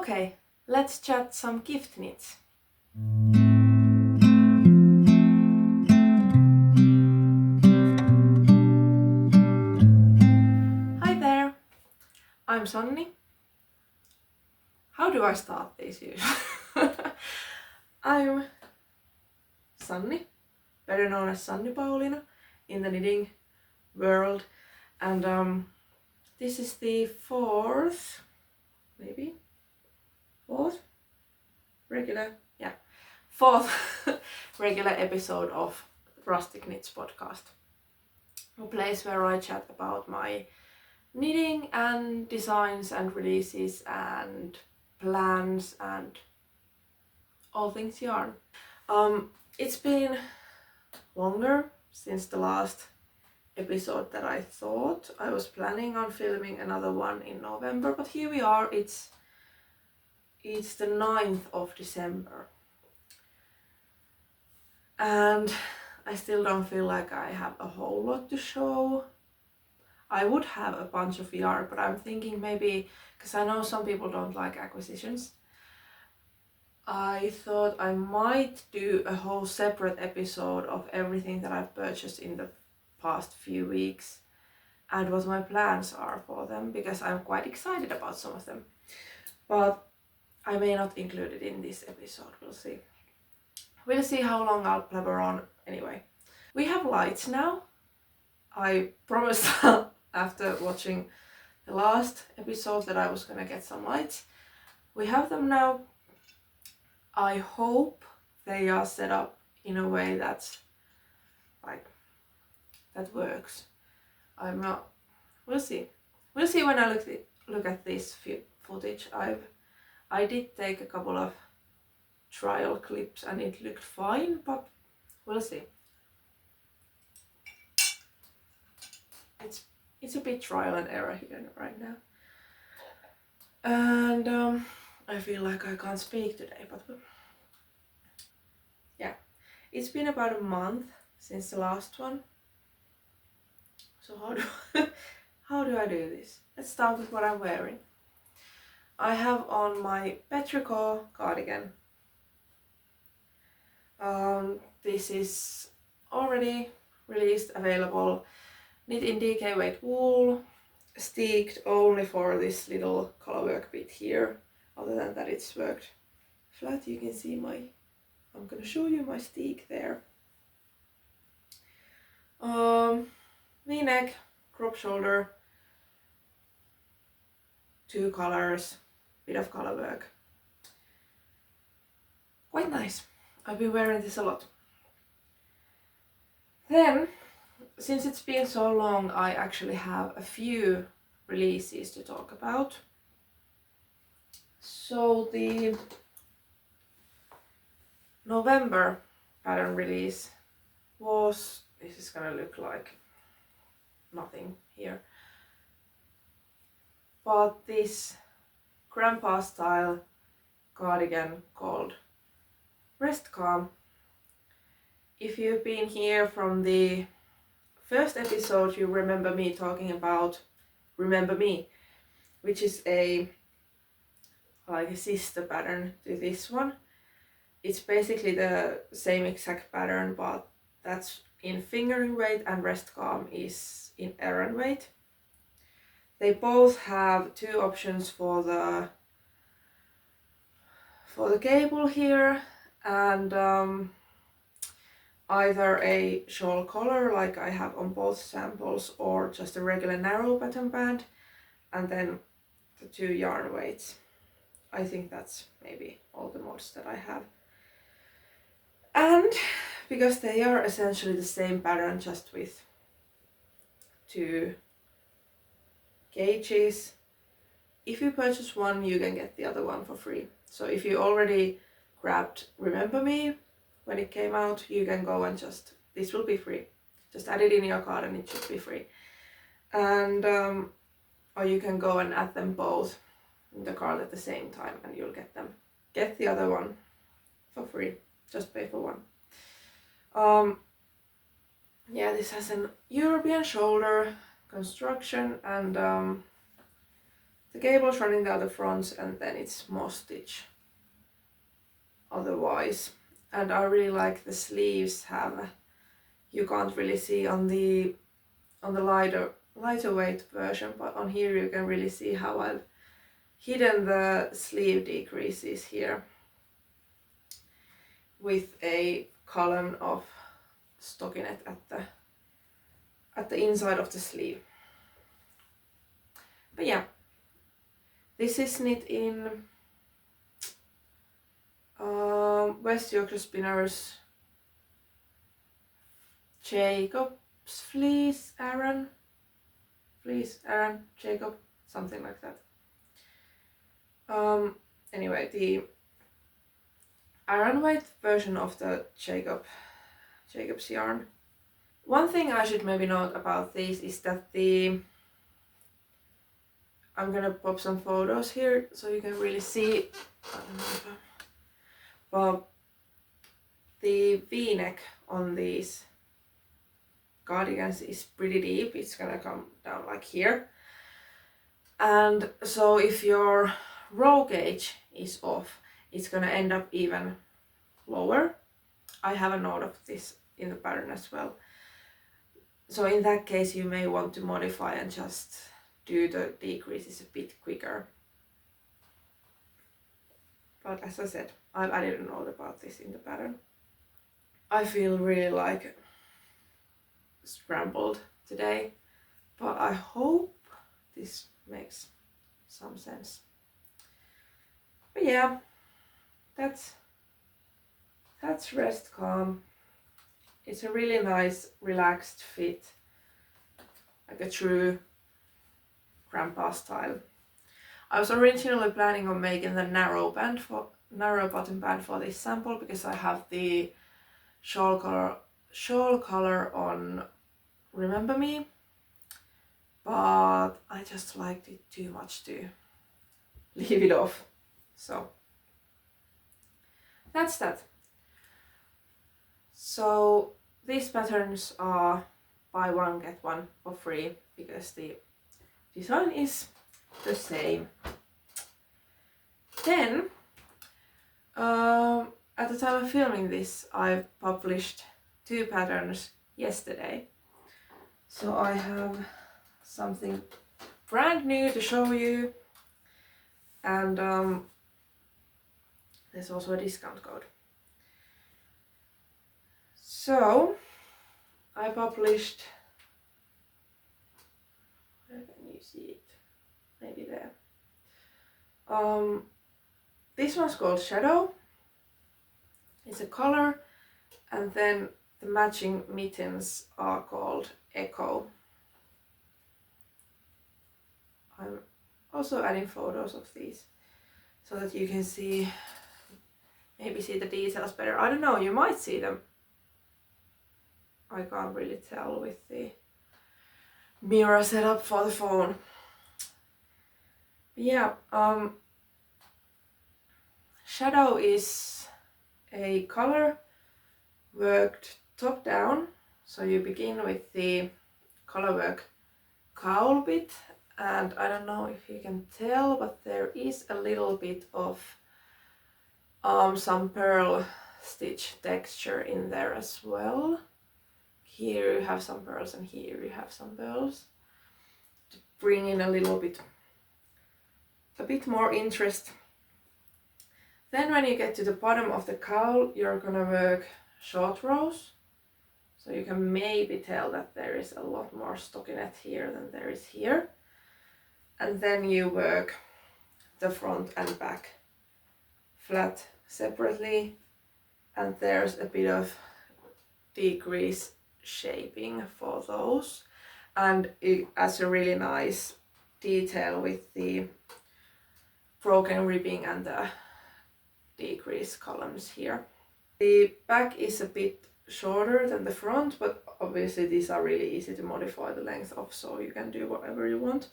Okay, let's chat some gift knits. Hi there, I'm Sanni. How do I start this usually? I'm Sanni, better known as Sanni Pauliina in the knitting world, and this is the fourth regular episode of Rustic Knits Podcast, a place where I chat about my knitting and designs and releases and plans and all things yarn. It's been longer since the last episode that I thought. I was planning on filming another one in November, but here we are. It's the 9th of December. And I still don't feel like I have a whole lot to show. I would have a bunch of yarn, but I'm thinking maybe, because I know some people don't like acquisitions, I thought I might do a whole separate episode of everything that I've purchased in the past few weeks and what my plans are for them, because I'm quite excited about some of them. But I may not include it in this episode, we'll see. We'll see how long I'll blabber on anyway. We have lights now. I promised after watching the last episode that I was gonna get some lights. We have them now. I hope they are set up in a way that's like that works. I'm not. We'll see. We'll see when I look at this footage. I did take a couple of trial clips and it looked fine, but we'll see. It's a bit trial and error here right now, and I feel like I can't speak today, but yeah, it's been about a month since the last one. So how do I do this? Let's start with what I'm wearing. I have on my Petrichor cardigan. This is already released, available, knit in DK weight wool, steeked only for this little colorwork bit here. Other than that, it's worked flat. You can see I'm gonna show you my steek there. V-neck, crop shoulder, 2 colors, bit of colorwork. Quite nice. I've been wearing this a lot. Then, since it's been so long, I actually have a few releases to talk about. So the November pattern release was, this is gonna look like nothing here, but this grandpa style cardigan called Rest Calm. If you've been here from the first episode, you remember me talking about Remember Me, which is like a sister pattern to this one. It's basically the same exact pattern, but that's in fingering weight and Rest Calm is in aran weight. They both have 2 options for the cable here, and either a shawl collar like I have on both samples, or just a regular narrow pattern band, and then the 2 yarn weights. I think that's maybe all the mods that I have. And because they are essentially the same pattern, just with 2 gauges, if you purchase one, you can get the other one for free. So if you already grabbed Remember Me when it came out, you can go and this will be free. Just add it in your cart and it should be free. And or you can go and add them both in the cart at the same time and you'll get the other one for free. Just pay for one. Yeah, this has an European shoulder construction, and the cables running down the fronts, and then it's moss stitch otherwise. And I really like the sleeves have, you can't really see on the lighter weight version, but on here you can really see how I've hidden the sleeve decreases here with a column of stockinette at the inside of the sleeve. But yeah, this is knit in West Yorkshire Spinners Jacob's fleece, aran, Jacob, something like that. Anyway, the aran weight version of the Jacob's yarn. One thing I should maybe note about these is that I'm gonna pop some photos here so you can really see. But the V-neck on these cardigans is pretty deep. It's gonna come down like here. And so if your row gauge is off, it's gonna end up even lower. I have a note of this in the pattern as well. So in that case you may want to modify and just do the decreases a bit quicker. But as I said, I've added a note about this in the pattern. I feel really like scrambled today, but I hope this makes some sense. But yeah, that's Rest Calm. It's a really nice relaxed fit, like a true grandpa style. I was originally planning on making the narrow bottom band for this sample because I have the shawl color on Remember Me, but I just liked it too much to leave it off. So that's that. So these patterns are buy one get one for free because the design is the same. Then at the time of filming this, I published 2 patterns yesterday. So I have something brand new to show you, and there's also a discount code. So I published, where can you see it? Maybe there. This one's called Shadow. It's a color, and then the matching mittens are called Echo. I'm also adding photos of these so that you can see, maybe see the details better. I don't know, you might see them. I can't really tell with the mirror setup for the phone. Yeah, Shadow is a color worked top down. So you begin with the color work cowl bit, and I don't know if you can tell, but there is a little bit of some pearl stitch texture in there as well. Here you have some pearls and here you have some pearls to bring in a bit more interest. Then when you get to the bottom of the cowl, you're gonna work short rows. So you can maybe tell that there is a lot more stockinette here than there is here. And then you work the front and back flat separately, and there's a bit of decrease shaping for those, and it adds a really nice detail with the broken ribbing and the decrease columns here. The back is a bit shorter than the front, but obviously these are really easy to modify the length of, so you can do whatever you want.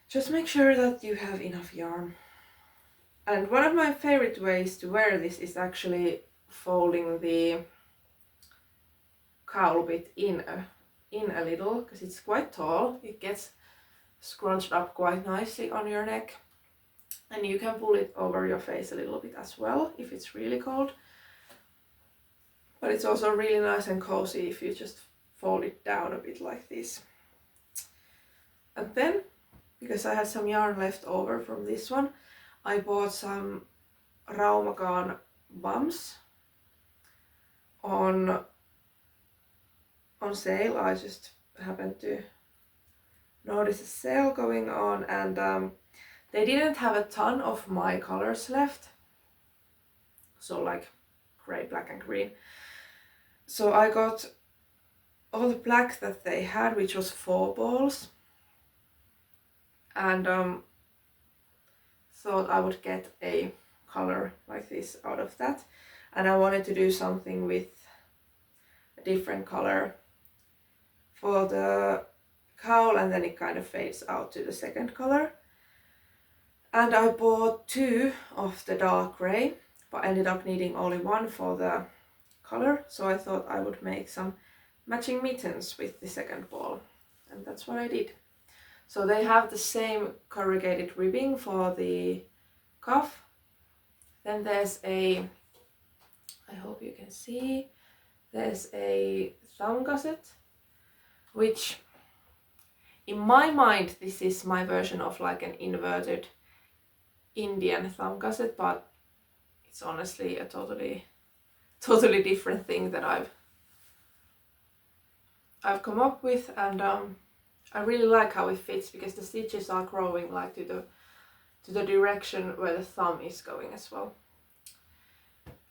Just make sure that you have enough yarn. And one of my favorite ways to wear this is actually folding the cowl bit in a little, because it's quite tall. It gets scrunched up quite nicely on your neck. And you can pull it over your face a little bit as well if it's really cold. But it's also really nice and cozy if you just fold it down a bit like this. And then, because I had some yarn left over from this one, I bought some Rauma Garn bums on sale. I just happened to notice a sale going on, and they didn't have a ton of my colors left. So like gray, black and green. So I got all the black that they had, which was 4 balls. And thought I would get a color like this out of that. And I wanted to do something with a different color for the cowl, and then it kind of fades out to the second color. And I bought 2 of the dark gray, but ended up needing only 1 for the color. So I thought I would make some matching mittens with the second ball, and that's what I did. So they have the same corrugated ribbing for the cuff. Then there's a, I hope you can see, there's a thumb gusset, which in my mind this is my version of like an inverted Indian thumb gusset, but it's honestly a totally different thing that I've come up with, and I really like how it fits because the stitches are growing like to the direction where the thumb is going as well.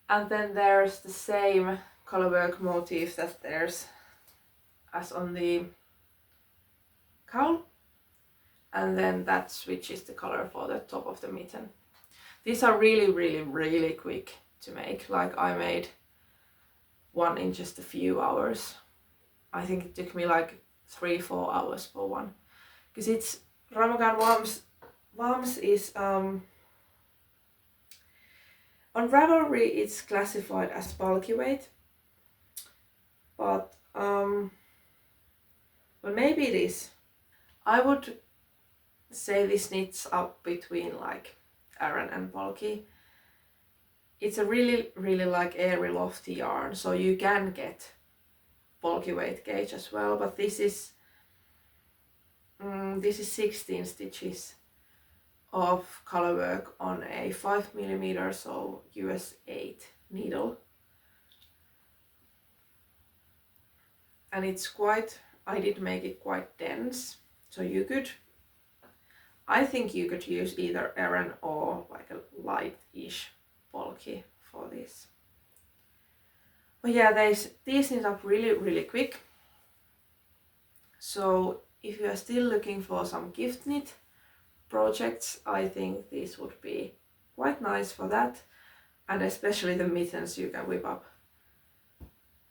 And then there's the same colorwork motif that there's as on the cowl, and then that switches the color for the top of the mitten. These are really quick to make. Like I made one in just a few hours. I think it took me like 3-4 hours for one, because it's Rauma Garn Worms is on Ravelry it's classified as bulky weight, but well, maybe it is. I would say this knits up between like aran and bulky. It's a really like airy lofty yarn, so you can get bulky weight gauge as well, but this is 16 stitches of colorwork on a 5mm, so US 8 needle, and it's quite, I did make it quite dense, so you could, I think you could use either aran or like a light-ish bulky for this. But yeah, these knit up really quick. So if you are still looking for some gift knit projects, I think these would be quite nice for that. And especially the mittens, you can whip up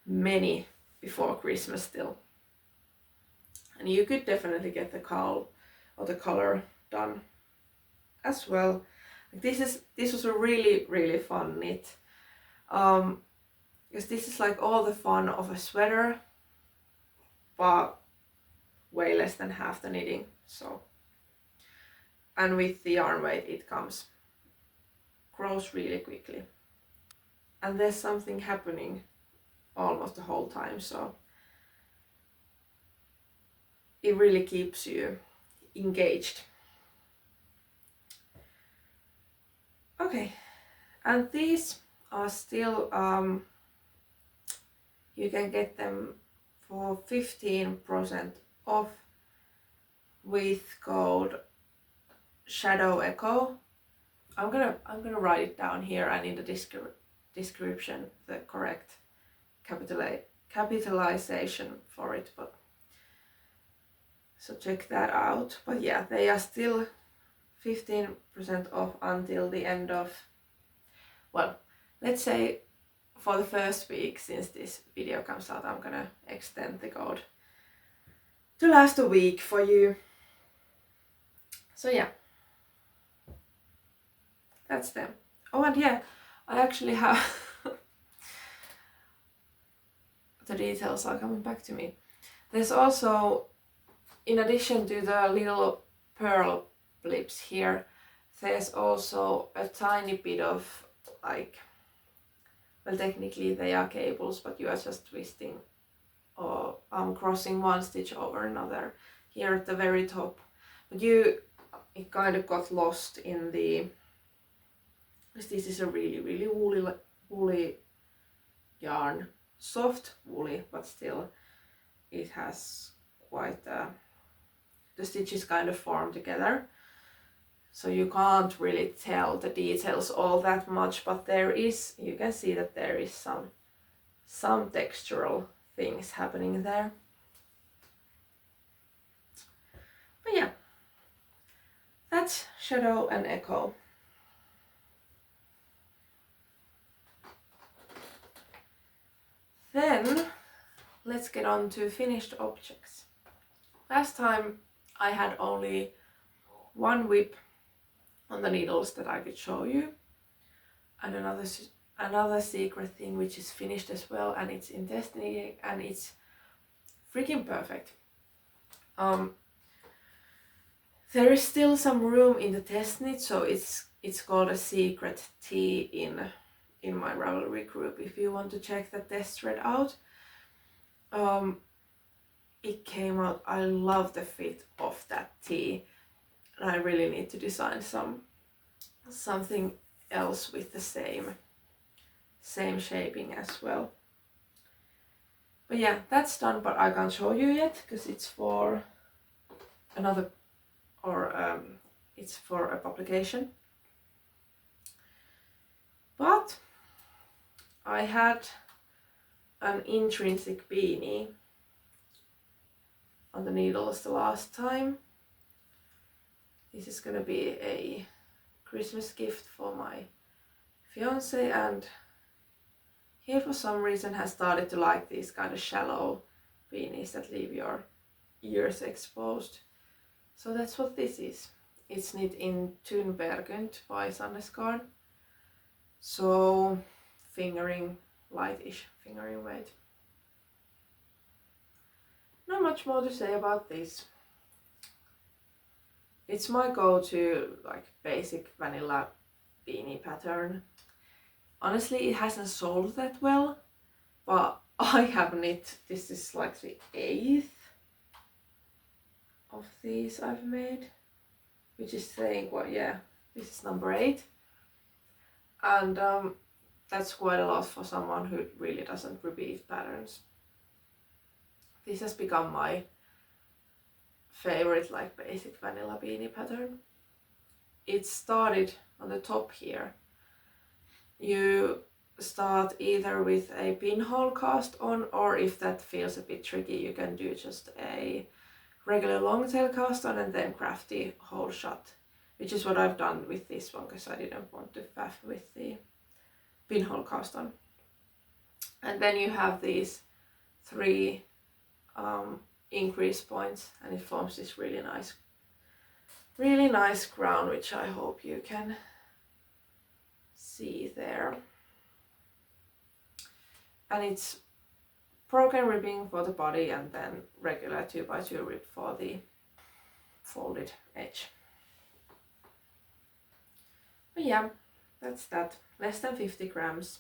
many before Christmas still. And you could definitely get the cowl or the color done as well. This was a really fun knit. Because this is like all the fun of a sweater, but way less than half the knitting. So, and with the yarn weight it grows really quickly, and there's something happening almost the whole time, so it really keeps you engaged. Okay, and these are still you can get them for 15% off with code Shadow Echo. I'm gonna write it down here and in the description the correct capitalization for it, but so check that out. But yeah, they are still 15% off until the end of, well, let's say for the first week since this video comes out. I'm gonna extend the code to last a week for you. So yeah, that's them. Oh, and yeah, I actually have the details are coming back to me. There's also, in addition to the little pearl blips here. There's also a tiny bit of like, well, technically they are cables, but you are just twisting or crossing one stitch over another here at the very top. But it kind of got lost in the, because this is a really woolly yarn, soft woolly, but still it has quite the stitches kind of form together, so you can't really tell the details all that much, but there is, you can see that there is some textural things happening there. But yeah, that's Shadow and Echo. Then let's get on to finished objects. Last time I had only one whip on the needles that I could show you, and another secret thing which is finished as well, and it's in Destiny and it's freaking perfect. There is still some room in the test knit, so it's called a secret tee in my Ravelry group if you want to check the test thread out. It came out, I love the fit of that tee, and I really need to design something else with the same shaping as well. But yeah, that's done, but I can't show you yet because it's for another, or it's for a publication. But I had an Intrinsic beanie on the needles the last time. This is gonna be a Christmas gift for my fiance, and he for some reason has started to like these kind of shallow beanies that leave your ears exposed. So that's what this is. It's knit in Tynn Peer Gynt by Sandnes Garn. So fingering, lightish fingering weight. Not much more to say about this. It's my go-to like basic vanilla beanie pattern. Honestly, it hasn't sold that well, but I have knit, this is like the 8th of these I've made, which is saying, well, yeah, this is number 8. And that's quite a lot for someone who really doesn't repeat patterns. This has become my favorite like basic vanilla beanie pattern. It started on the top here. You start either with a pinhole cast on, or if that feels a bit tricky, you can do just a regular long tail cast on and then crafty hole shut, which is what I've done with this one because I didn't want to faff with the pinhole cast on. And then you have these 3 increase points, and it forms this really nice crown, which I hope you can see there. And it's broken ribbing for the body and then regular 2x2 rib for the folded edge. But yeah, that's that. Less than 50 grams.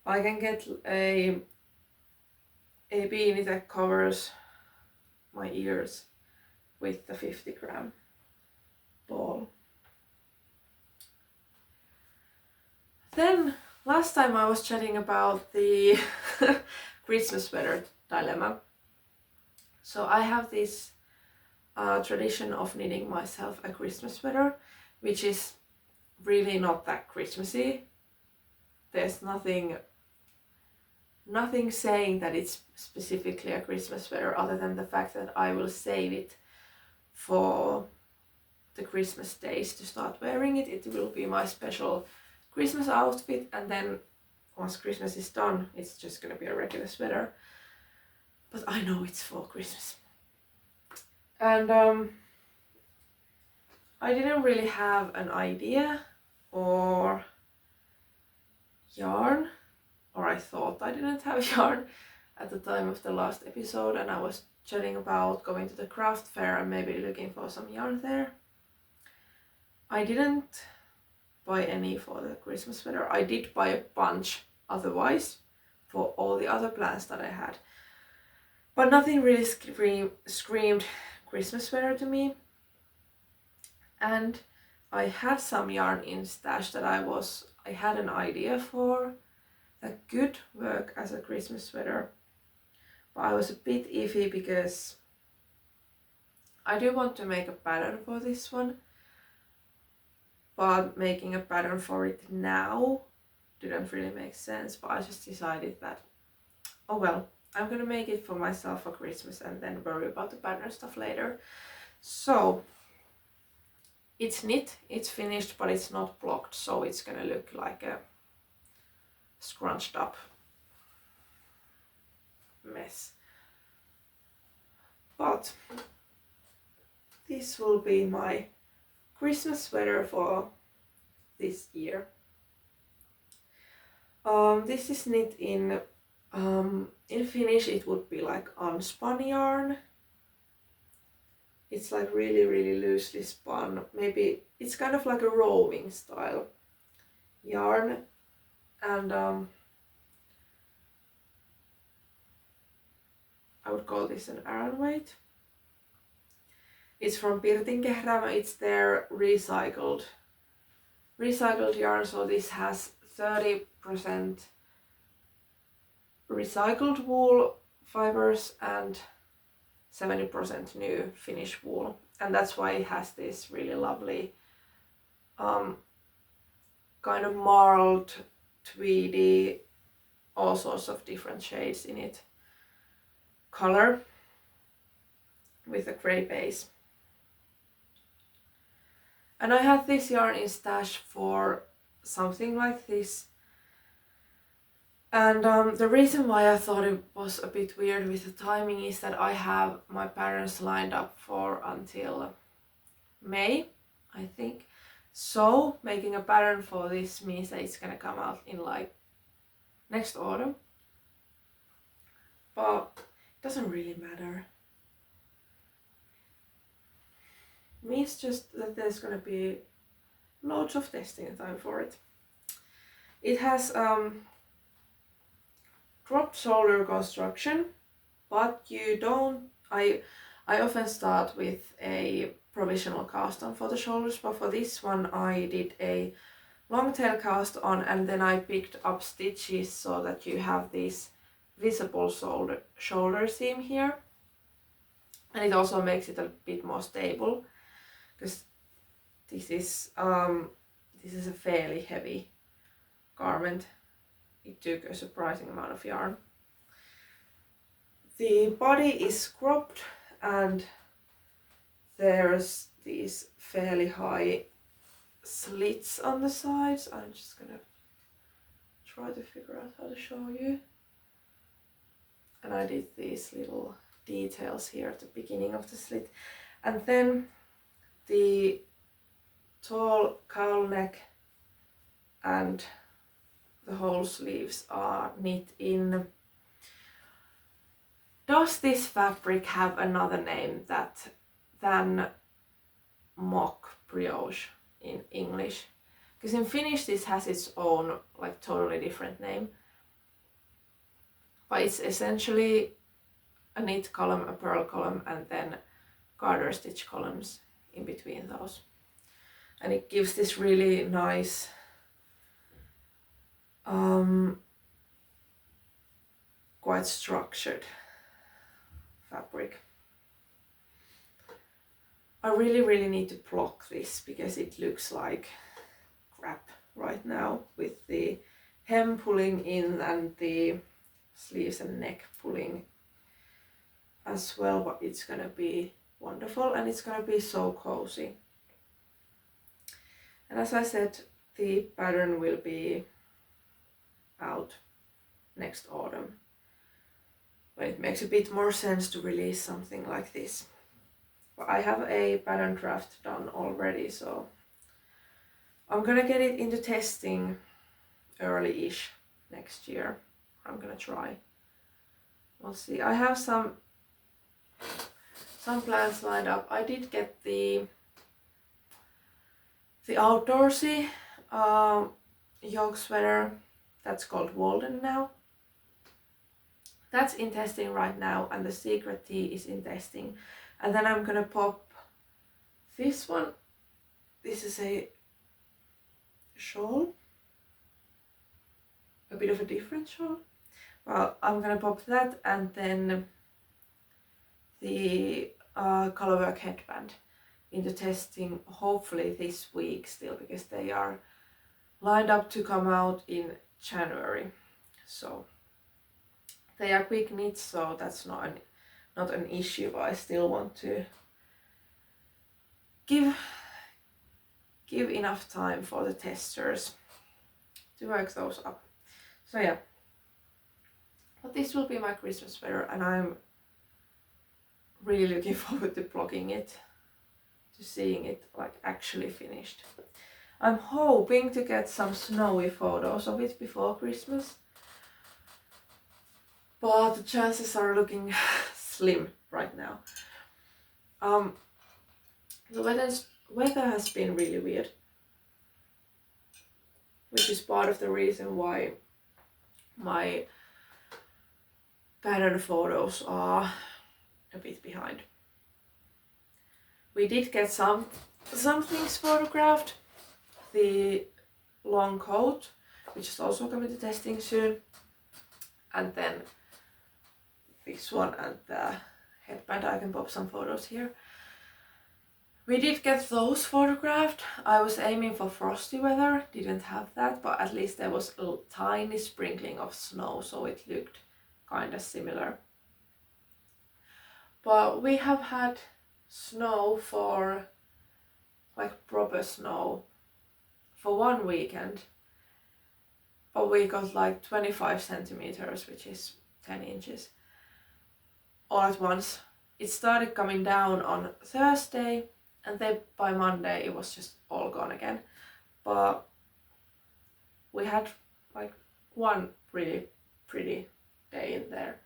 I can get a beanie that covers my ears with the 50 gram ball. Then last time I was chatting about the Christmas sweater dilemma. So I have this tradition of knitting myself a Christmas sweater, which is really not that Christmassy. There's nothing saying that it's specifically a Christmas sweater other than the fact that I will save it for the Christmas days to start wearing it. It will be my special Christmas outfit, and then once Christmas is done, it's just gonna be a regular sweater. But I know it's for Christmas. And I didn't really have an idea or yarn, or I thought I didn't have yarn at the time of the last episode, and I was chatting about going to the craft fair and maybe looking for some yarn there. I didn't buy any for the Christmas sweater. I did buy a bunch otherwise for all the other plans that I had. But nothing really screamed Christmas sweater to me. And I had some yarn in stash that I had an idea for that could work as a Christmas sweater. But I was a bit iffy because I do want to make a pattern for this one. But making a pattern for it now didn't really make sense. But I just decided that, oh well, I'm gonna make it for myself for Christmas and then worry about the pattern stuff later. So it's knit, it's finished, but it's not blocked, so it's gonna look like a scrunched up mess. But this will be my Christmas sweater for this year. This is knit in Finnish it would be like unspun yarn. It's like really loosely spun. Maybe it's kind of like a roving style yarn, and I would call this an aran weight. It's from Pirtin Kehräämö. It's their recycled yarn, so this has 30% recycled wool fibers and 70% new Finnish wool, and that's why it has this really lovely kind of marled, tweedy, all sorts of different shades in it color with a grey base. And I had this yarn in stash for something like this. And the reason why I thought it was a bit weird with the timing is that I have my patterns lined up for until May, I think. So making a pattern for this means that it's gonna come out in like next autumn. But it doesn't really matter. It means just that there's gonna be loads of testing time for it. It has drop shoulder construction, but you don't. I often start with a provisional cast on for the shoulders, but for this one I did a long tail cast on, and then I picked up stitches so that you have this visible shoulder seam here, and it also makes it a bit more stable because this is a fairly heavy garment. It took a surprising amount of yarn. The body is cropped and there's these fairly high slits on the sides. I'm just gonna try to figure out how to show you. And I did these little details here at the beginning of the slit. And then the tall cowl neck and the whole sleeves are knit in. Does this fabric have another name than mock brioche in English? Because in Finnish this has its own like totally different name. But it's essentially a knit column, a purl column, and then garter stitch columns in between those. And it gives this really nice quite structured fabric. I really need to block this because it looks like crap right now with the hem pulling in and the sleeves and neck pulling as well, but it's gonna be wonderful and it's gonna be so cozy. And as I said, the pattern will be out next autumn, when it makes a bit more sense to release something like this. But I have a pattern draft done already, so I'm gonna get it into testing early-ish next year. I'm gonna try. We'll see. I have some plans lined up. I did get the outdoorsy yoke sweater that's called Walden now. That's in testing right now, and the secret tee is in testing. And then I'm gonna pop this one. This is a shawl, a bit of a different shawl. Well, I'm gonna pop that, and then the colorwork headband into testing hopefully this week still, because they are lined up to come out in January. So they are quick knits, so that's not an issue, but I still want to give enough time for the testers to work those up. So yeah, but this will be my Christmas sweater, and I'm really looking forward to blogging it, to seeing it like actually finished. I'm hoping to get some snowy photos of it before Christmas, but the chances are looking slim right now. The weather has been really weird, which is part of the reason why my pattern photos are a bit behind. We did get some things photographed. The long coat, which is also coming to testing soon, and then this one and the headband. I can pop some photos here. We did get those photographed. I was aiming for frosty weather, didn't have that, but at least there was a tiny sprinkling of snow, so it looked kind of similar. But we have had snow for, like proper snow, for one weekend, but we got like 25 centimeters, which is 10 inches, all at once. It started coming down on Thursday, and then by Monday it was just all gone again. But we had like one really pretty day in there.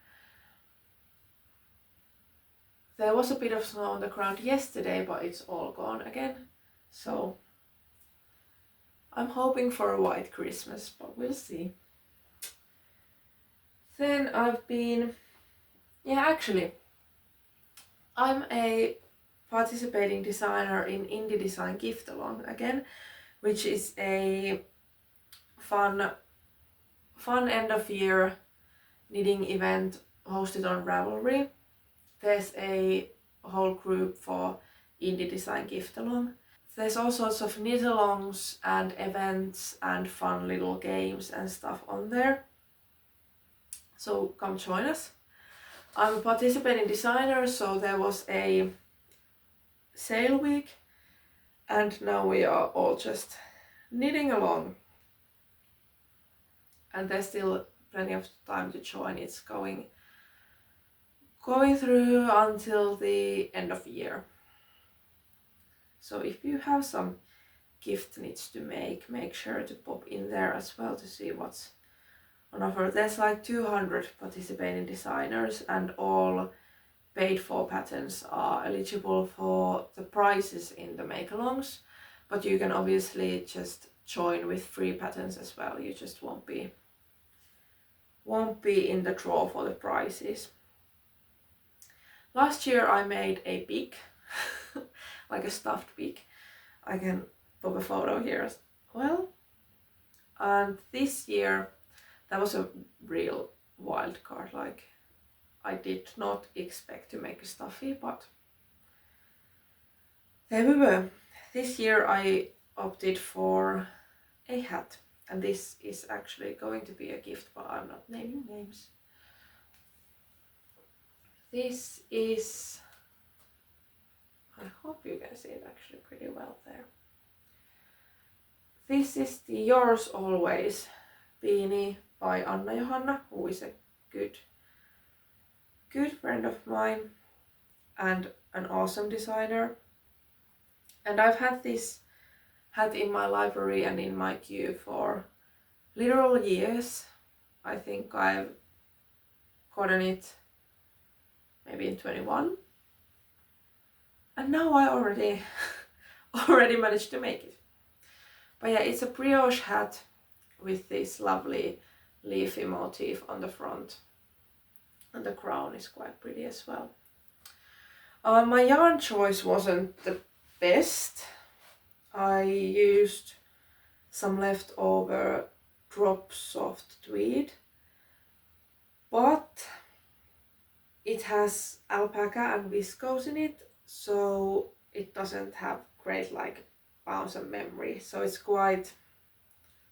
There was a bit of snow on the ground yesterday, but it's all gone again. So I'm hoping for a white Christmas, but we'll see. Then I've been, I'm a participating designer in Indie Design Gift Along again, which is a fun end of year knitting event hosted on Ravelry. There's a whole group for Indie Design Gift Along. There's all sorts of knit alongs and events and fun little games and stuff on there. So come join us. I'm a participating designer, so there was a sale week, and now we are all just knitting along. And there's still plenty of time to join. It's going through until the end of the year. So if you have some gift knits to make sure to pop in there as well to see what's on offer. There's like 200 participating designers, and all paid for patterns are eligible for the prizes in the make-alongs, but you can obviously just join with free patterns as well. You just won't be in the draw for the prizes. Last year I made a pig, like a stuffed pig. I can pop a photo here as well. And this year that was a real wild card. Like, I did not expect to make a stuffy, but there we were. This year I opted for a hat, and this is actually going to be a gift, but I'm not naming names. This is, I hope you can see it actually pretty well there. This is the Yours Always beanie by Anna Johanna, who is a good friend of mine and an awesome designer. And I've had this hat in my library and in my queue for literal years. I think I've gotten it maybe in 21, And now I already managed to make it. But yeah, it's a brioche hat with this lovely leafy motif on the front. And the crown is quite pretty as well. My yarn choice wasn't the best. I used some leftover drop soft tweed, but it has alpaca and viscose in it, so it doesn't have great like bounce and memory, so it's quite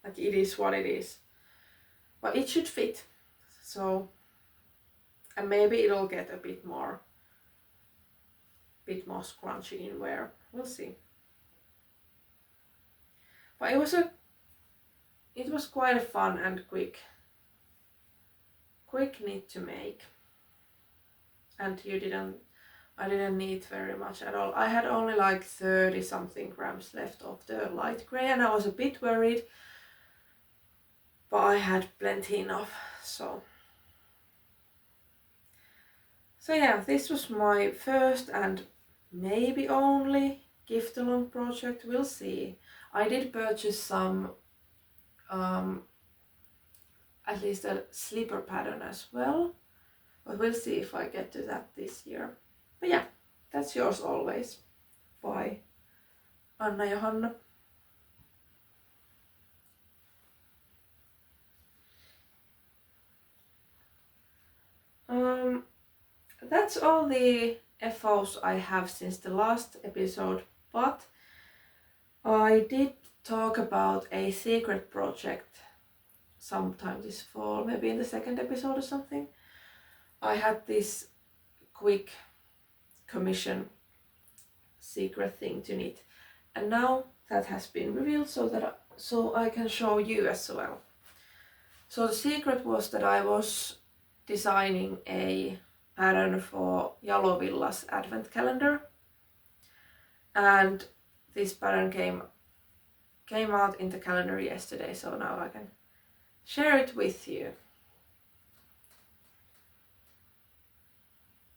like it is what it is, but it should fit. So, and maybe it'll get a bit more scrunchy in wear, we'll see. But it was quite a fun and quick knit to make, and I didn't need very much at all. I had only like 30 something grams left of the light gray, and I was a bit worried, but I had plenty enough. So yeah, this was my first and maybe only gift along project, we'll see. I did purchase some at least a slipper pattern as well, but we'll see if I get to that this year. But yeah, that's yours always by Anna Johanna. That's all the FOs I have since the last episode, but I did talk about a secret project sometime this fall, maybe in the second episode or something. I had this quick commission secret thing to knit, and now that has been revealed so I can show you as well. So the secret was that I was designing a pattern for Jalovilla's advent calendar, and this pattern came out in the calendar yesterday, so now I can share it with you.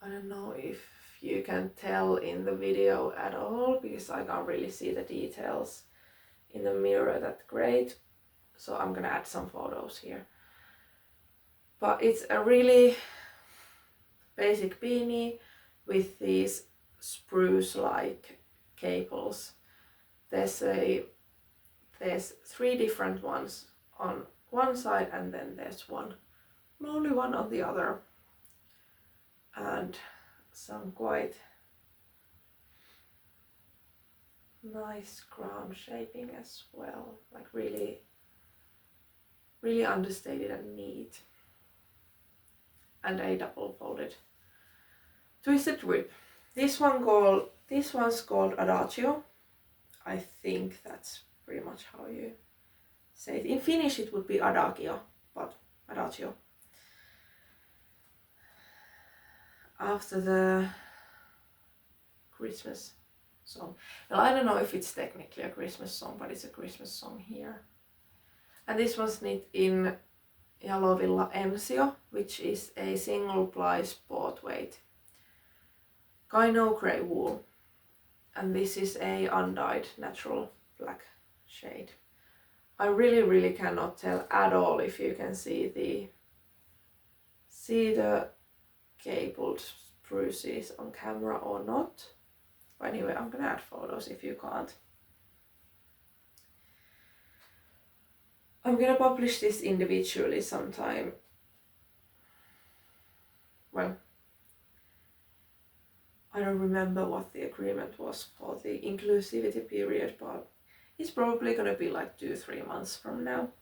I don't know if you can tell in the video at all, because I can't really see the details in the mirror that great, so I'm gonna add some photos here. But it's a really basic beanie with these spruce-like cables. There's 3 different ones on one side, and then there's only one on the other, and some quite nice crown shaping as well, like really understated and neat, and a double folded twisted rib. This one's called Adagio. I think that's pretty much how you say it. In Finnish it would be Adagio, but Adagio. After the Christmas song. Well, I don't know if it's technically a Christmas song, but it's a Christmas song here. And this one's knit in Jalovilla Ensio, which is a single ply sport weight Kaino grey wool. And this is a undyed natural black shade. I really cannot tell at all if you can see the cabled spruces on camera or not. But anyway, I'm gonna add photos if you can't. I'm gonna publish this individually sometime. Well, I don't remember what the agreement was for the inclusivity period, but it's probably gonna be like 2-3 months from now.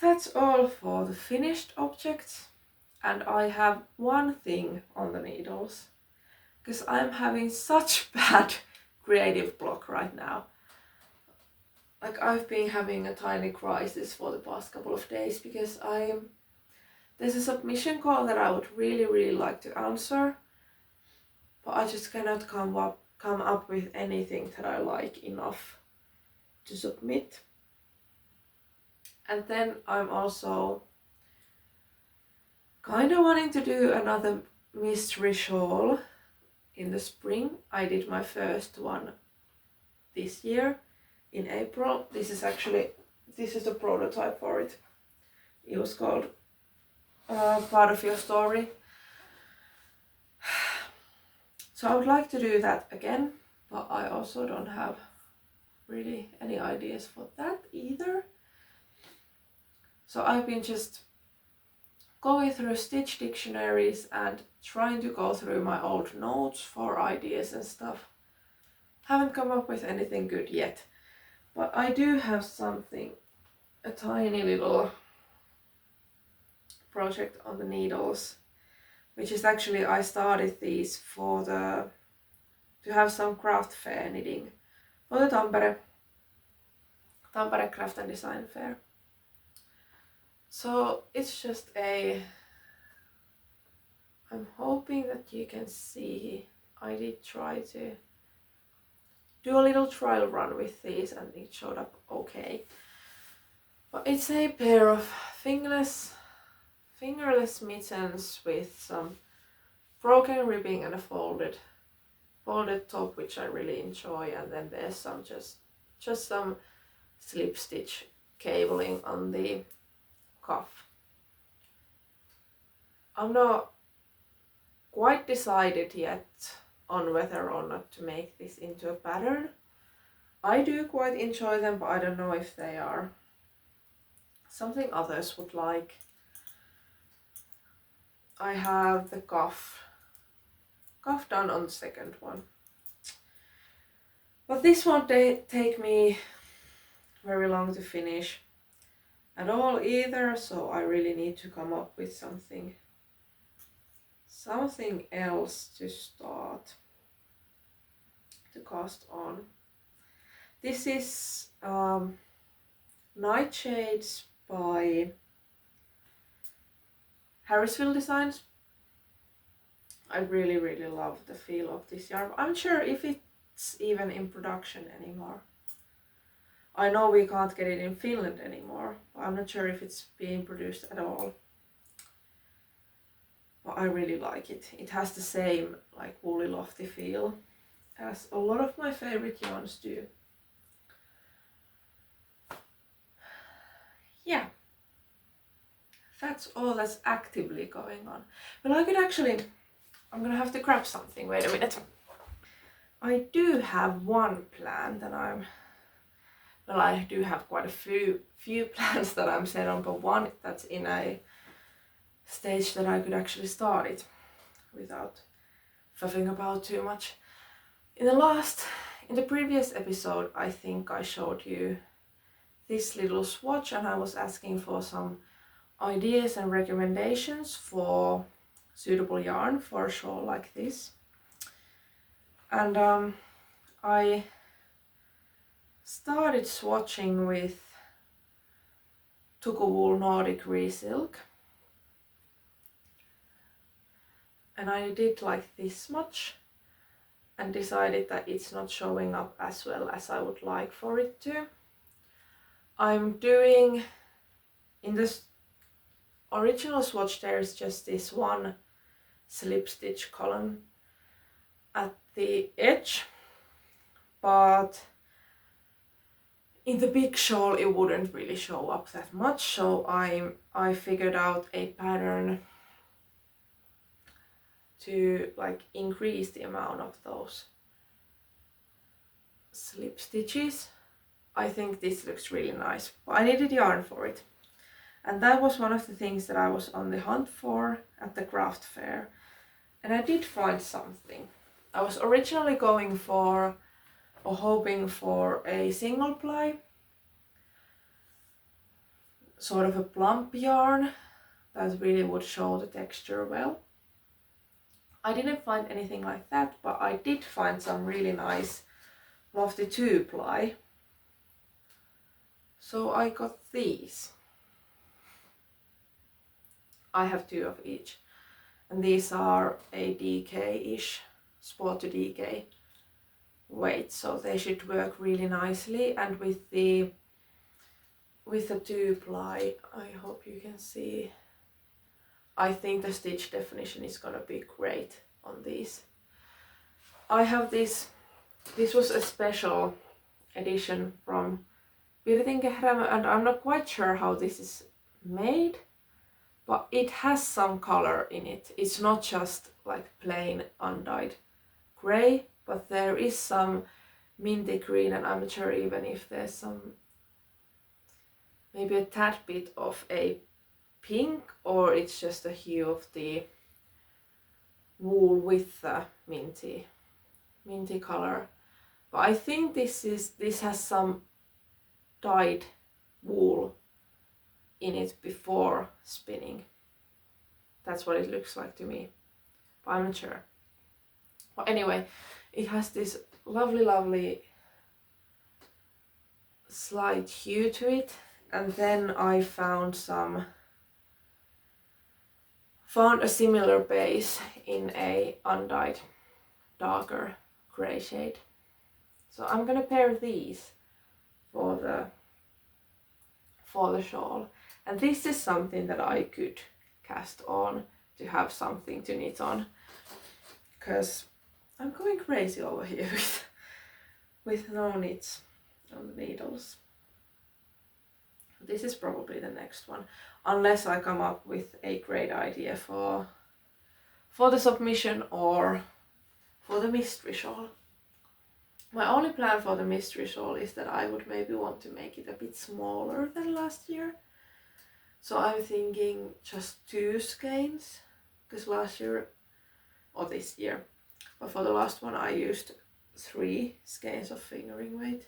That's all for the finished objects, and I have one thing on the needles, because I'm having such bad creative block right now. Like, I've been having a tiny crisis for the past couple of days, because there's a submission call that I would really like to answer, but I just cannot come up with anything that I like enough to submit. And then I'm also kind of wanting to do another mystery shawl in the spring. I did my first one this year in April. This is the prototype for it. It was called Part of Your Story. So I would like to do that again, but I also don't have really any ideas for that either. So I've been just going through stitch dictionaries and trying to go through my old notes for ideas and stuff. Haven't come up with anything good yet, but I do have something, a tiny little project on the needles, which is actually, I started these to have some craft fair knitting for the Tampere Craft and Design Fair. So it's just I'm hoping that you can see, I did try to do a little trial run with these and it showed up okay. But it's a pair of fingerless mittens with some broken ribbing and a folded top, which I really enjoy, and then there's some just some slip stitch cabling on the cuff. I'm not quite decided yet on whether or not to make this into a pattern. I do quite enjoy them, but I don't know if they are something others would like. I have the cuff done on the second one. But this won't take me very long to finish at all either, so I really need to come up with something else to start to cast on. This is Nightshades by Harrisville Designs. I really love the feel of this yarn. I'm sure if it's even in production anymore. I know we can't get it in Finland anymore, but I'm not sure if it's being produced at all. But I really like it. It has the same like woolly lofty feel as a lot of my favorite yarns do. Yeah, that's all that's actively going on. But I could actually, I'm gonna have to grab something, wait a minute. I do have one plan that I do have quite a few plans that I'm set on, but one that's in a stage that I could actually start it without faffing about too much. In the previous episode, I think I showed you this little swatch and I was asking for some ideas and recommendations for suitable yarn for a shawl like this. And I started swatching with Tukuwool Nordic Resilk. And I did like this much and decided that it's not showing up as well as I would like for it to. I'm doing, in this original swatch there's just this one slip stitch column at the edge, but in the big shawl it wouldn't really show up that much, so I figured out a pattern to like increase the amount of those slip stitches. I think this looks really nice, but I needed yarn for it. And that was one of the things that I was on the hunt for at the craft fair. And I did find something. I was originally going for or hoping for a single ply, sort of a plump yarn that really would show the texture well. I didn't find anything like that, but I did find some really nice lofty 2-ply. So I got these. I have 2 of each. And these are a DK-ish, sport to DK weight, so they should work really nicely. And with the 2-ply, I hope you can see, I think the stitch definition is gonna be great on these. I have this was a special edition from Pirtin Kehräämö, and I'm not quite sure how this is made, but it has some color in it. It's not just like plain undyed grey, but there is some minty green, and I'm not sure even if there's some, maybe a tad bit of a pink, or it's just a hue of the wool with the minty color. But I think this has some dyed wool in it before spinning. That's what it looks like to me, but I'm not sure. But anyway, it has this lovely slight hue to it, and then I found a similar base in a undyed darker grey shade. So I'm gonna pair these for the shawl, and this is something that I could cast on to have something to knit on, because I'm going crazy over here with no knits on the needles. This is probably the next one, unless I come up with a great idea for the submission or for the mystery shawl. My only plan for the mystery shawl is that I would maybe want to make it a bit smaller than last year. So I'm thinking just 2 skeins, because last year, or this year, but for the last one I used 3 skeins of fingering weight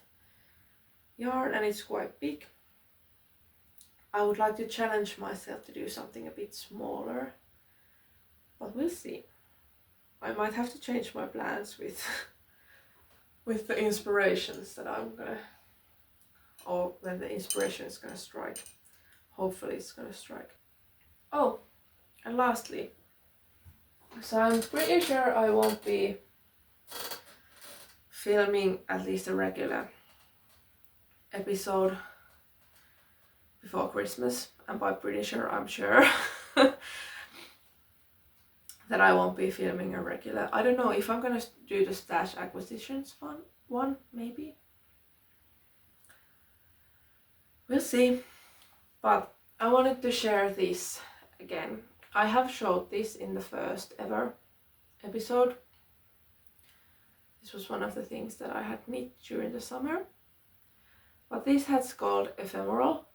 yarn, and it's quite big. I would like to challenge myself to do something a bit smaller, but we'll see. I might have to change my plans with the inspirations that I'm gonna, or when the inspiration is gonna strike. Hopefully it's gonna strike. Oh, and lastly, so I'm pretty sure I won't be filming at least a regular episode before Christmas, and by pretty sure I'm sure that I won't be filming a regular. I don't know if I'm gonna do the stash acquisitions one maybe. We'll see. But I wanted to share this again. I have showed this in the first ever episode. This was one of the things that I had knit during the summer. But this hat's called Ephemeral,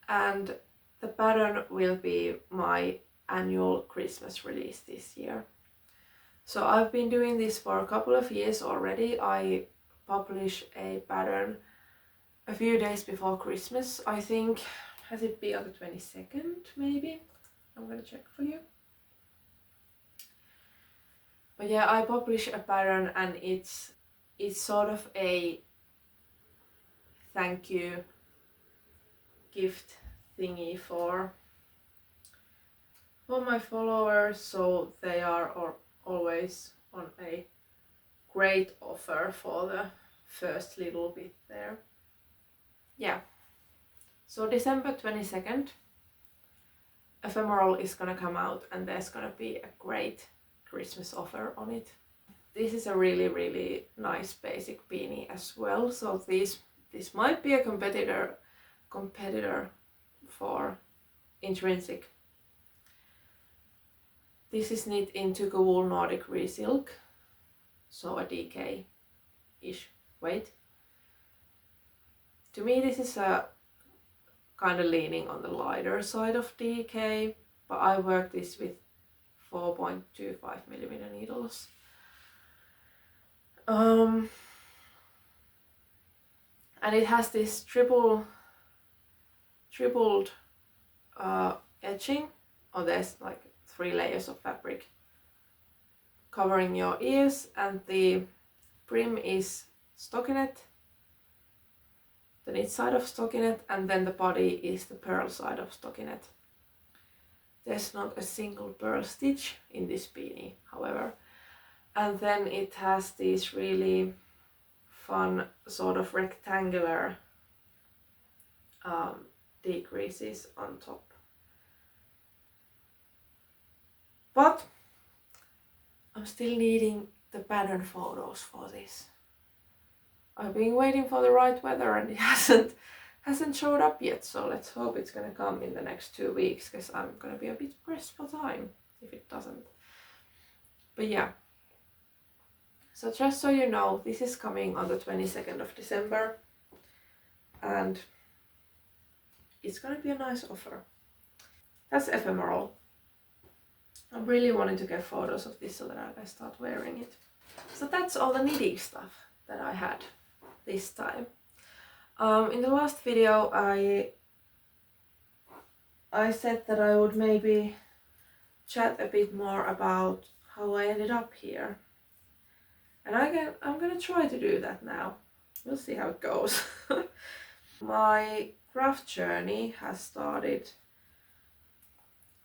and the pattern will be my annual Christmas release this year. So I've been doing this for a couple of years already. I publish a pattern a few days before Christmas. I think, has it been on the 22nd maybe? I'm gonna check for you. But yeah, I publish a pattern, and it's sort of a thank you gift thingy for my followers, so they are always on a great offer for the first little bit there. Yeah, so December 22nd, Ephemeral is gonna come out, and there's gonna be a great Christmas offer on it. This is a really nice basic beanie as well, so this might be a competitor for Intrinsic. This is knit in Tuku Wool Nordic Resilk, so a DK-ish weight. To me this is a kind of leaning on the lighter side of DK, but I work this with 4.25mm needles. And it has this tripled edging, or there's like 3 layers of fabric covering your ears, and the brim is stockinette, the knit side of stockinette, and then the body is the purl side of stockinette. There's not a single purl stitch in this beanie, however. And then it has these really fun sort of rectangular decreases on top. But I'm still needing the pattern photos for this. I've been waiting for the right weather and it hasn't showed up yet, so let's hope it's gonna come in the next 2 weeks, because I'm gonna be a bit pressed for time if it doesn't. But yeah, so just so you know, this is coming on the 22nd of December and it's gonna be a nice offer. That's ephemeral. I'm really wanting to get photos of this so that I can start wearing it. So that's all the knitting stuff that I had this time. In the last video I said that I would maybe chat a bit more about how I ended up here. And I'm gonna try to do that now. We'll see how it goes. My craft journey has started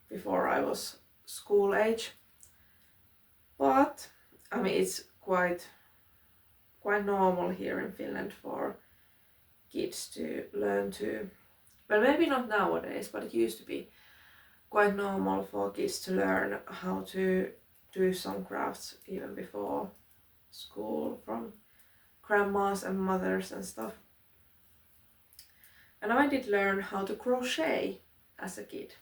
before I was school age, but I mean it's quite normal here in Finland for kids to learn to, well, maybe not nowadays, but it used to be quite normal for kids to learn how to do some crafts even before school from grandmas and mothers and stuff. And I did learn how to crochet as a kid.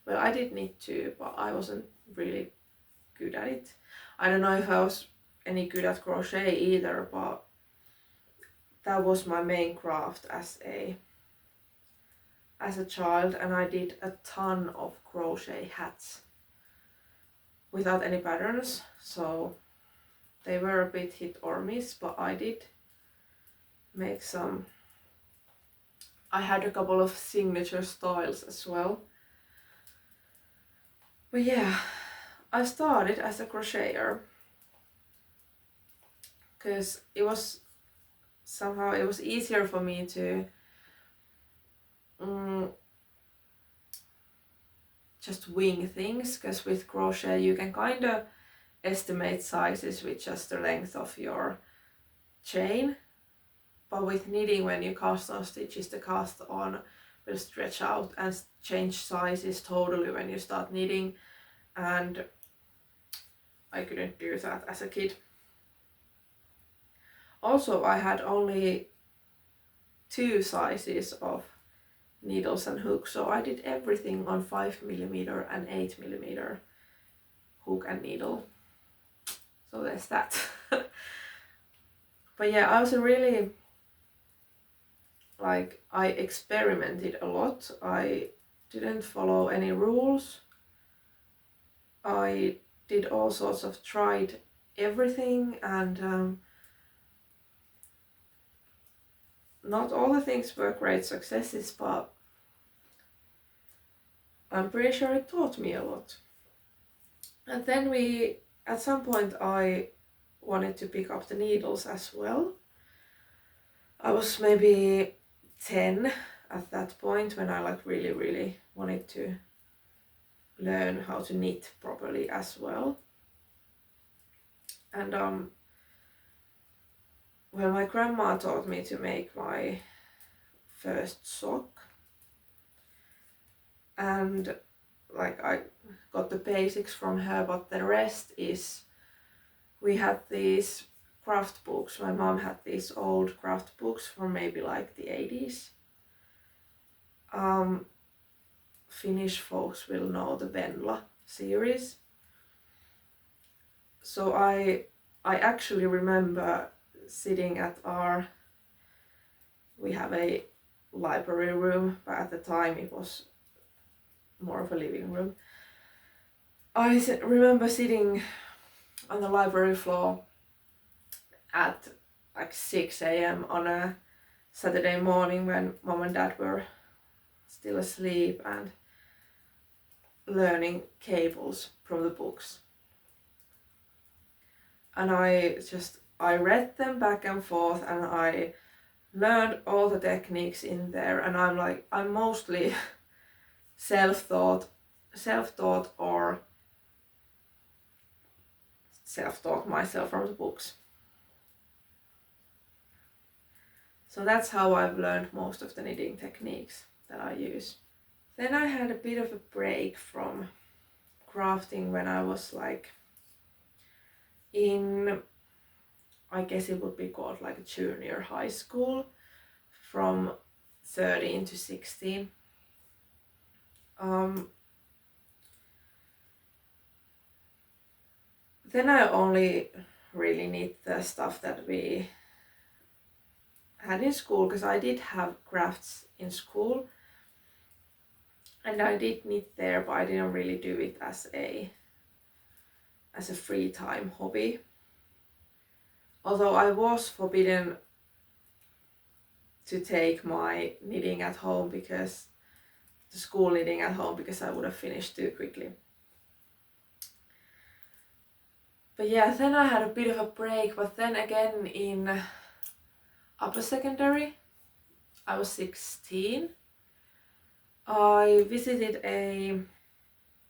Well, I did knit too, but I wasn't really good at it. I don't know if I was any good at crochet either, but that was my main craft as a child, and I did a ton of crochet hats without any patterns, so they were a bit hit or miss, but I did make some. I had a couple of signature styles as well. But yeah, I started as a crocheter because it was easier for me to just wing things, because with crochet you can kind of estimate sizes with just the length of your chain, but with knitting, when you cast on stitches, the cast on will stretch out and change sizes totally when you start knitting, and I couldn't do that as a kid. Also, I had only 2 sizes of needles and hooks, so I did everything on 5mm and 8mm hook and needle. So there's that. But yeah, I was really, like, I experimented a lot. I didn't follow any rules. I did all sorts of, tried everything, and not all the things were great successes, but I'm pretty sure it taught me a lot. And then at some point I wanted to pick up the needles as well. I was maybe 10 at that point when I really wanted to learn how to knit properly as well. And well, my grandma taught me to make my first sock, and like I got the basics from her, but the rest is, we had these craft books. My mom had these old craft books from maybe like the 80s. Finnish folks will know the Venla series. So I actually remember sitting at we have a library room, but at the time it was more of a living room. I remember sitting on the library floor at like 6 a.m. on a Saturday morning when mom and dad were still asleep, and learning cables from the books. And I read them back and forth, and I learned all the techniques in there, and I'm mostly self-taught or self-taught myself from the books. So that's how I've learned most of the knitting techniques that I use. Then I had a bit of a break from crafting when I was like in, I guess it would be called like a junior high school, from 13 to 16. Then I only really knit the stuff that we had in school, because I did have crafts in school and I did knit there, but I didn't really do it as a free time hobby. Although I was forbidden to take my knitting at home, because the school knitting at home, because I would have finished too quickly. But yeah, then I had a bit of a break, but then again in upper secondary, I was 16. I visited a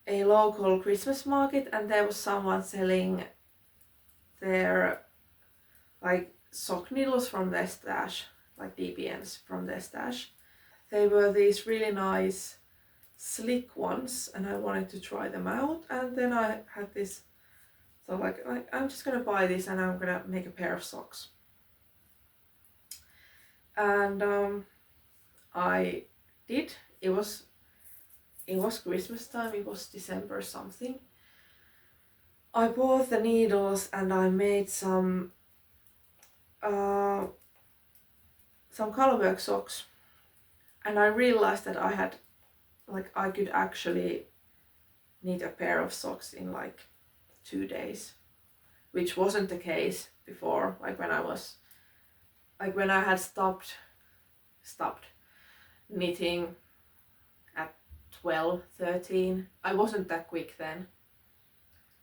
local Christmas market, and there was someone selling their like sock needles from their stash, like DPNs from their stash. They were these really nice slick ones, and I wanted to try them out. And then I had this, so like I'm just gonna buy this and I'm gonna make a pair of socks. And I did. It was Christmas time. It was December something. I bought the needles and I made some colorwork socks, and I realized that I could actually knit a pair of socks in like 2 days, which wasn't the case before. When I had stopped knitting at 12, 13, I wasn't that quick then.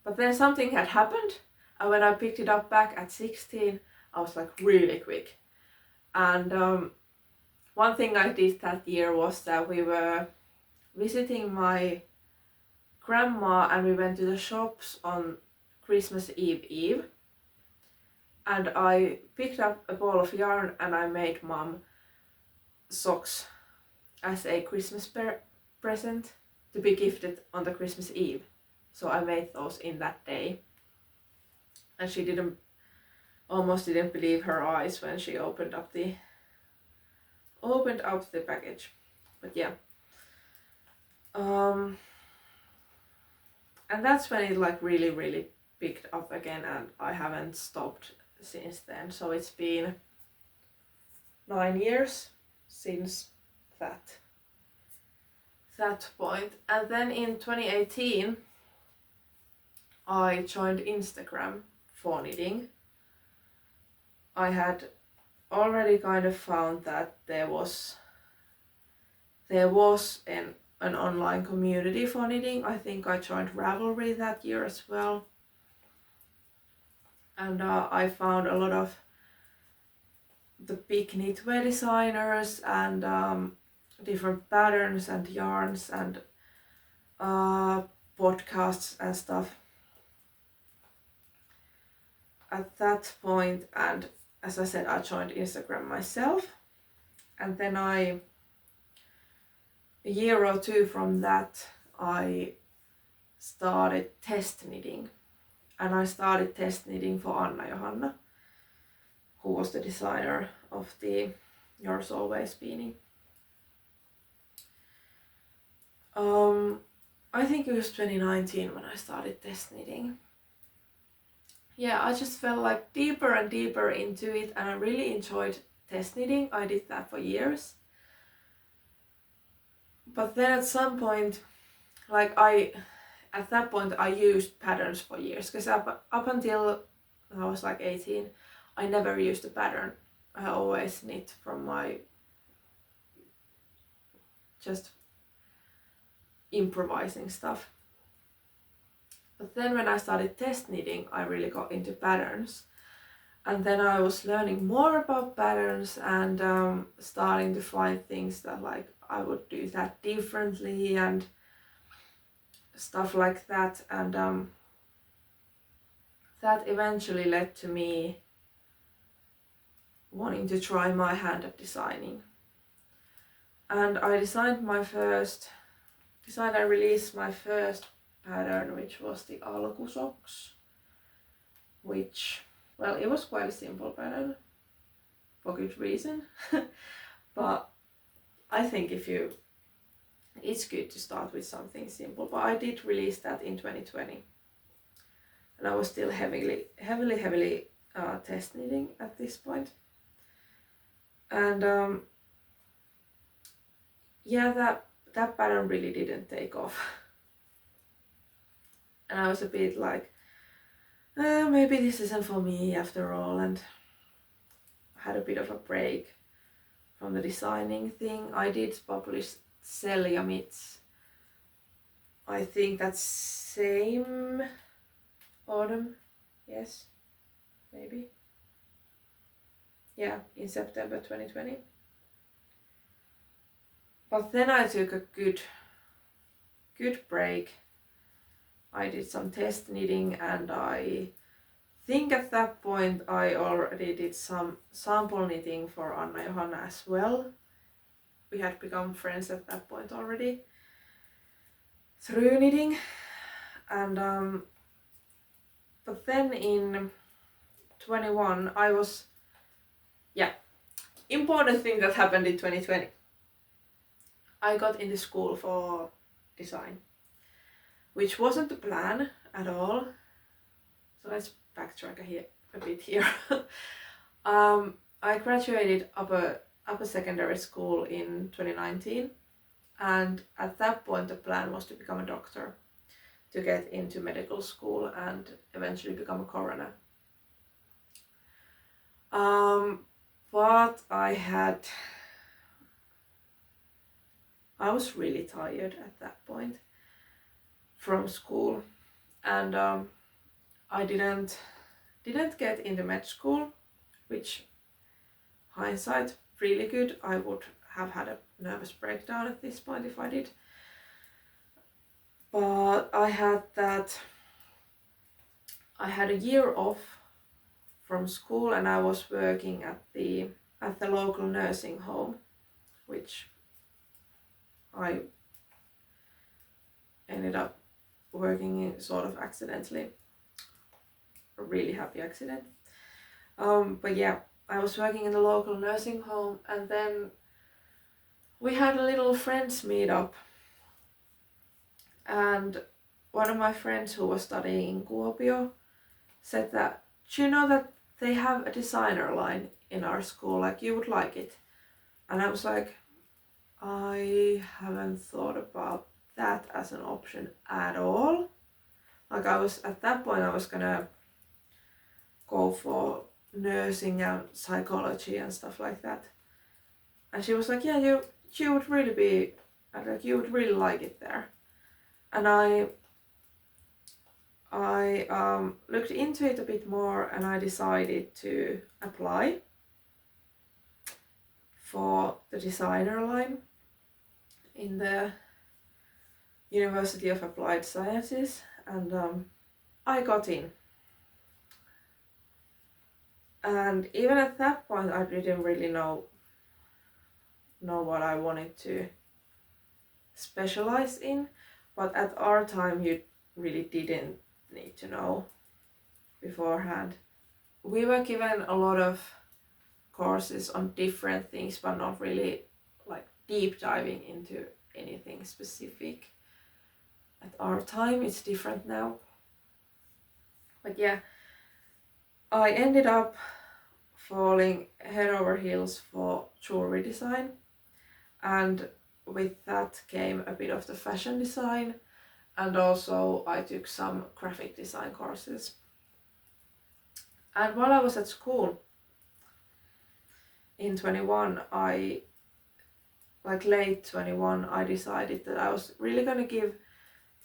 But then something had happened, and when I picked it up back at 16, I was like really quick. And one thing I did that year was that we were visiting my grandma, and we went to the shops on Christmas Eve. And I picked up a ball of yarn and I made Mom socks as a Christmas present to be gifted on the Christmas Eve. So I made those in that day. And she almost didn't believe her eyes when she opened up the package. But yeah. And that's when it like really, really picked up again, and I haven't stopped since then. So it's been 9 years since that point. And then in 2018 I joined Instagram for knitting. I had already kind of found that there was an online community for knitting. I think I joined Ravelry that year as well. And I found a lot of the big knitwear designers and different patterns and yarns and podcasts and stuff at that point. And as I said, I joined Instagram myself, and then a year or two from that I started test knitting. And I started test knitting for Anna Johanna, who was the designer of the Yours Always beanie. I think it was 2019 when I started test knitting. Yeah, I just fell like deeper and deeper into it, and I really enjoyed test knitting. I did that for years. But then at some point, at that point I used patterns for years, because up until I was like 18, I never used a pattern. I always knit from my just improvising stuff. But then when I started test knitting, I really got into patterns. And then I was learning more about patterns and starting to find things that like I would do that differently and stuff like that. And that eventually led to me wanting to try my hand at designing. And I released my first pattern, which was the alkusocks, which, well, it was quite a simple pattern for good reason. But I think it's good to start with something simple. But I did release that in 2020, and I was still heavily test knitting at this point. And yeah, that pattern really didn't take off. And I was a bit like, maybe this isn't for me after all, and had a bit of a break from the designing thing. I did publish Celia Mitts, I think that's same autumn, yes, maybe. Yeah, in September 2020. But then I took a good break. I did some test knitting, and I think at that point I already did some sample knitting for Anna Johanna as well. We had become friends at that point already through knitting. And but then in 21 I was, important thing that happened in 2020. I got into school for design, which wasn't the plan at all. So let's backtrack a bit here. I graduated upper secondary school in 2019, and at that point the plan was to become a doctor, to get into medical school and eventually become a coroner. But I was really tired at that point from school, and I didn't get into med school, which hindsight really good. I would have had a nervous breakdown at this point if I did. But I had a year off from school, and I was working at the local nursing home, which I ended up working in sort of accidentally. A really happy accident. But yeah, I was working in the local nursing home, and then we had a little friends meetup, and one of my friends who was studying in Kuopio said that, do you know that they have a designer line in our school, like you would like it? And I was like, I haven't thought about that as an option at all. Like at that point I was gonna go for nursing and psychology and stuff like that. And she was like, yeah, you would really be, like, you would really like it there. And I looked into it a bit more, and I decided to apply for the designer line in the University of Applied Sciences, and I got in. And even at that point I didn't really know what I wanted to specialize in, but at our time you really didn't need to know beforehand. We were given a lot of courses on different things, but not really like deep diving into anything specific. At our time, it's different now. But yeah, I ended up falling head over heels for jewelry design, and with that came a bit of the fashion design, and also I took some graphic design courses. And while I was at school in 21, late 21, I decided that I was really gonna give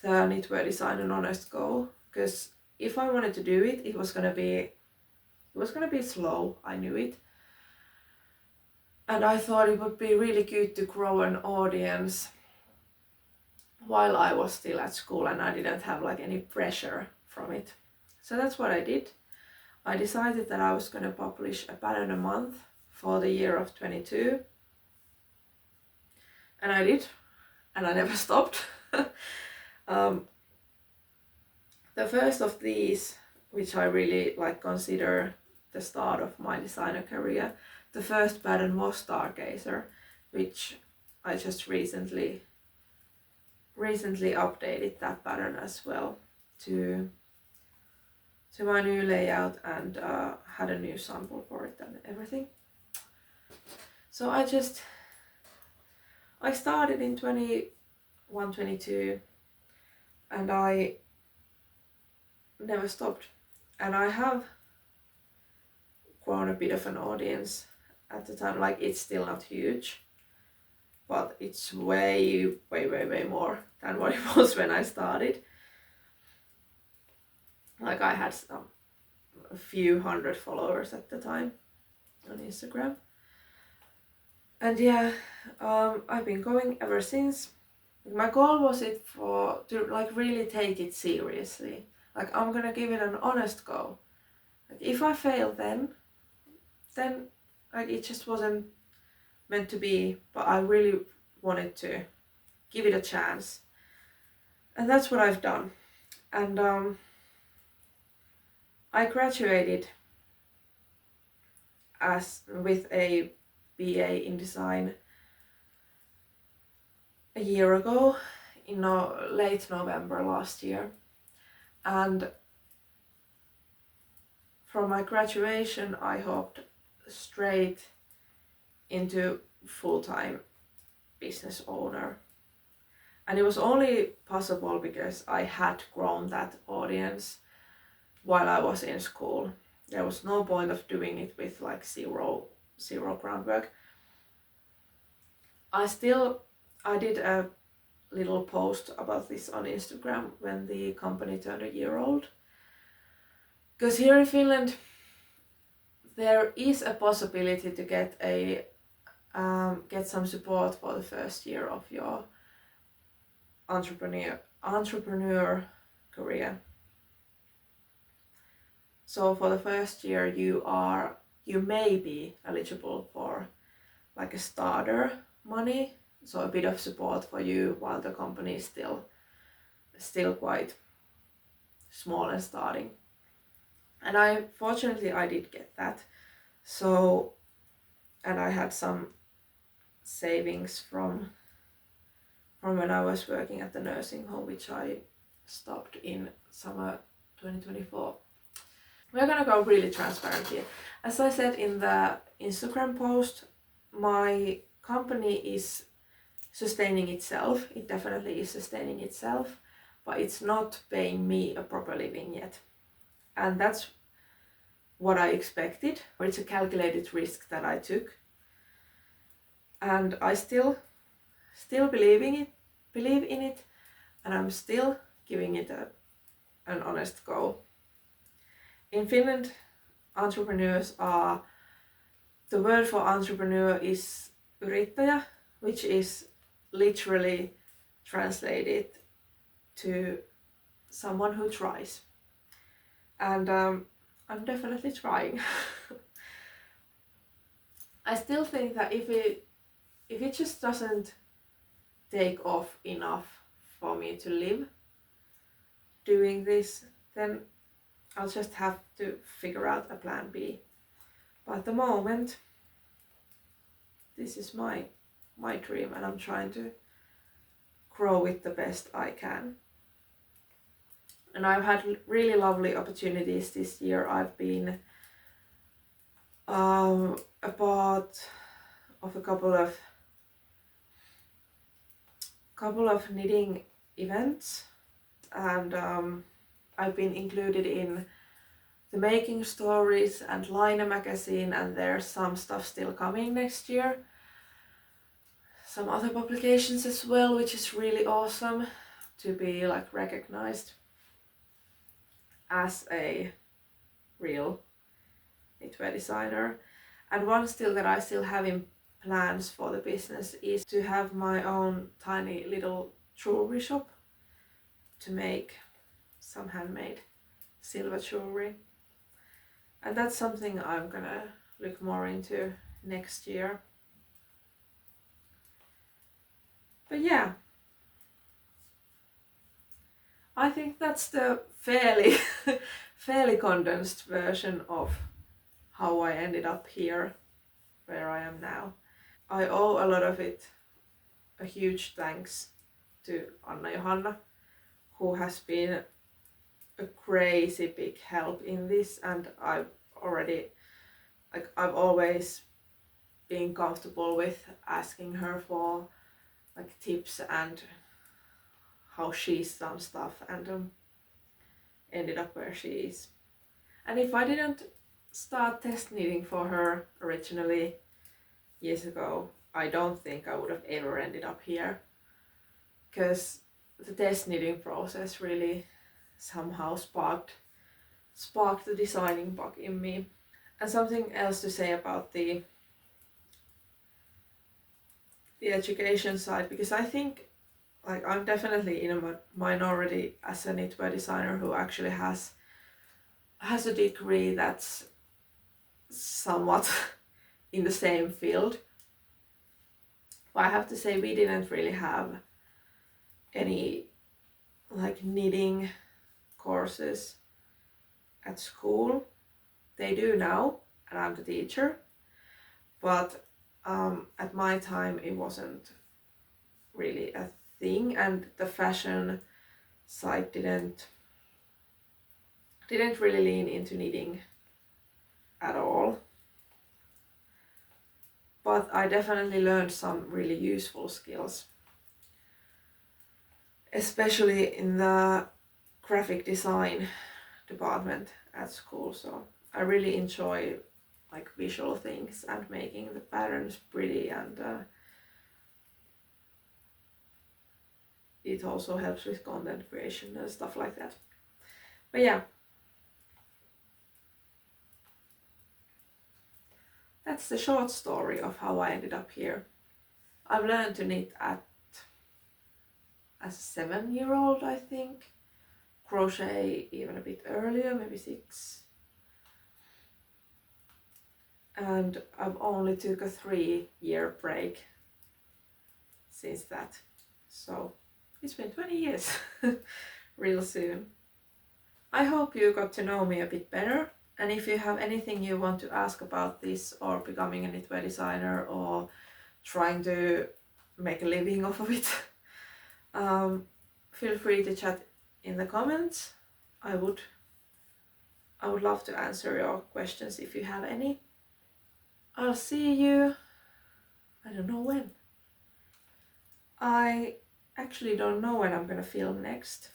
the knitwear design an honest go, because if I wanted to do it, it was gonna be slow. I knew it, and I thought it would be really good to grow an audience while I was still at school and I didn't have like any pressure from it. So that's what I did. I decided that I was going to publish a pattern a month for the year of 22, and I did, and I never stopped. The first of these, which I really consider the start of my designer career, the first pattern was Stargazer, which I just recently updated that pattern as well to my new layout, and had a new sample for it and everything. So I started in 21-22 and I never stopped, and I have grown a bit of an audience at the time. It's still not huge, but it's way more than what it was when I started. I had a few hundred followers at the time on Instagram. And yeah, I've been going ever since. My goal was to really take it seriously. I'm gonna give it an honest go. If I fail then it just wasn't meant to be, but I really wanted to give it a chance. And that's what I've done. And I graduated with a BA in design a year ago, in late November last year. And from my graduation I hopped straight into full-time business owner. And it was only possible because I had grown that audience while I was in school. There was no point of doing it with zero groundwork. I did a little post about this on Instagram when the company turned a year old. Because here in Finland there is a possibility to get some support for the first year of your entrepreneur career. So for the first year you may be eligible for a starter money, so a bit of support for you while the company is still quite small and starting. And fortunately I did get that. So, and I had some savings from when I was working at the nursing home, which I stopped in summer 2024. We're gonna go really transparent here. As I said in the Instagram post, my company is sustaining itself. It definitely is sustaining itself, but it's not paying me a proper living yet. And that's what I expected. It's a calculated risk that I took. And I still believe in it, and I'm still giving it an honest go. In Finland, the word for entrepreneur is yrittäjä, which is literally translated to someone who tries. And I'm definitely trying. I still think that if it just doesn't take off enough for me to live doing this, then I'll just have to figure out a plan B. But at the moment, this is my dream, and I'm trying to grow it the best I can. And I've had really lovely opportunities this year. I've been a part of a couple of knitting events, and I've been included in the Making Stories and Line magazine, and there's some stuff still coming next year. Some other publications as well, which is really awesome to be recognized as a real knitwear designer. And one still that I still have in plans for the business is to have my own tiny little jewelry shop to make some handmade silver jewelry. And that's something I'm gonna look more into next year. But yeah, I think that's the fairly fairly condensed version of how I ended up here where I am now. I owe a lot of it a huge thanks to Anna Johanna, who has been a crazy big help in this, and I've always been comfortable with asking her for like tips and how she's done stuff, and ended up where she is. And if I didn't start test knitting for her originally years ago, I don't think I would have ever ended up here, because the test knitting process really somehow sparked the designing bug in me. And something else to say about the education side, because I think like I'm definitely in a minority as a knitwear designer who actually has a degree that's somewhat in the same field. But I have to say we didn't really have any like knitting courses at school. They do now, and I'm the teacher, but at my time it wasn't really a thing, and the fashion side didn't really lean into knitting at all. But I definitely learned some really useful skills, especially in the graphic design department at school. So I really enjoy like visual things and making the patterns pretty, and it also helps with content creation and stuff like that. But yeah, that's the short story of how I ended up here. I've learned to knit as a 7-year-old, I think. Crochet even a bit earlier, maybe 6. And I've only took a 3-year break since that. So it's been 20 years, real soon. I hope you got to know me a bit better. And if you have anything you want to ask about this, or becoming a knitwear designer, or trying to make a living off of it, feel free to chat in the comments. I would love to answer your questions if you have any. I'll see you, I don't know when. I actually don't know when I'm gonna film next.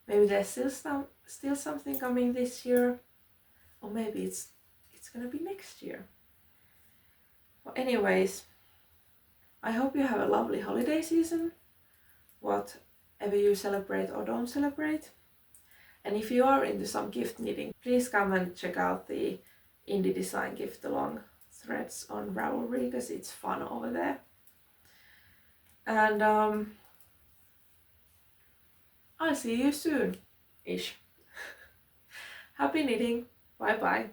Maybe there's still something coming this year, or maybe it's gonna be next year. Well, anyways, I hope you have a lovely holiday season, whatever you celebrate or don't celebrate. And if you are into some gift knitting, please come and check out the indie design gift along threads on Ravelry, because it's fun over there. And I'll see you soon-ish. Happy knitting. Bye bye.